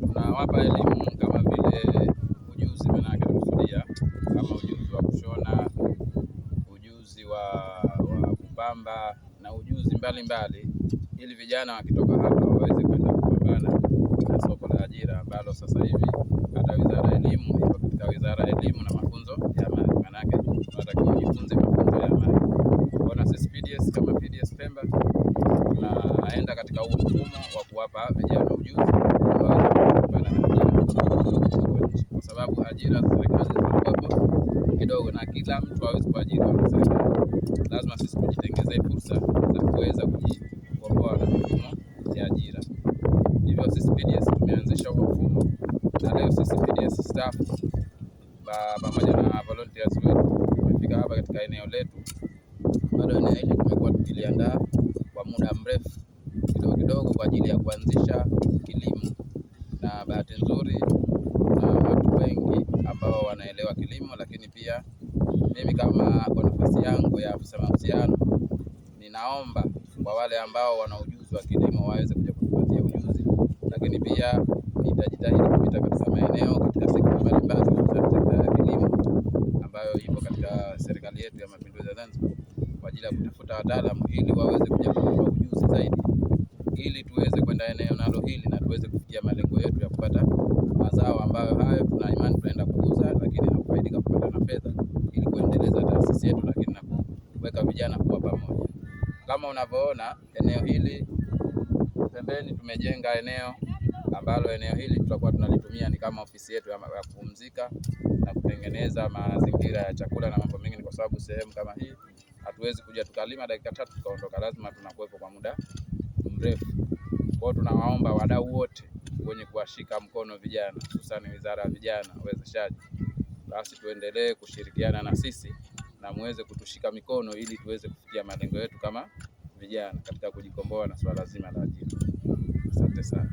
tunawapa elimu kama vile ujuzi, maana yake nakusudia kama ujuzi wa kushona, ujuzi wa kupamba na ujuzi mbalimbali, ili vijana wakitoka hapa waweze kwenda kupambana na soko la ajira ambalo sasa hivi hata Wizara ya Elimu ipo katika Wizara ya Elimu na Mafunzo ya Amali. Maana yake tunatakiwa kujifunza mafunzo ya amali. Kwa sisi PDS kama PDS Pemba tunaenda katika huo mfumo wa kuwapa vijana ujuzi kwa sababu ajira za serikali zinakuwa kidogo na kila mtu hawezi kuajiriwa na serikali. Lazima sisi tujitengezee fursa za kuweza kujikomboa na mifumo ya ajira. Hivyo sisi PDS tumeanzisha huo mfumo, na leo sisi PDS staff pamoja na volunteers wetu tumefika hapa katika eneo letu. Bado eneo hili tumekuwa tukiliandaa kwa muda mrefu kidogo kwa ajili ya kuanzisha kilimo, na bahati nzuri na watu wengi ambao wanaelewa kilimo, lakini pia mimi kama kwa nafasi yangu ya afisa mahusiano ninaomba kwa wale ambao wana ujuzi wa kilimo waweze kuja kutupatia ujuzi, lakini pia nitajitahidi kupita katika maeneo katika sekta mbalimbali ya kilimo ambayo ipo katika serikali yetu ya Mapinduzi ya Zanzibar kwa ajili ya kutafuta wataalamu ili waweze kuja kutupa ujuzi zaidi, ili tuweze kwenda eneo nalo hili na tuweze kufikia malengo yetu ya kupata mazao ambayo hayo tuna imani tunaenda kuuza, lakini na kufaidika kupata na fedha ili kuendeleza taasisi yetu, lakini na kuweka vijana kuwa pamoja. Kama unavyoona eneo hili pembeni tumejenga eneo ambalo eneo hili tutakuwa tunalitumia ni kama ofisi yetu ya kupumzika na kutengeneza mazingira ya chakula na mambo mengi, kwa sababu sehemu kama hii hatuwezi kuja tukalima dakika 3 tukaondoka, lazima tunakuwepo kwa muda mrefu. Kwa hiyo tunawaomba wadau wote wenye kuwashika mkono vijana, hususan Wizara ya Vijana Uwezeshaji, basi tuendelee kushirikiana na sisi na muweze kutushika mikono ili tuweze kufikia malengo yetu kama vijana katika kujikomboa na swala zima la ajira. Asante sana.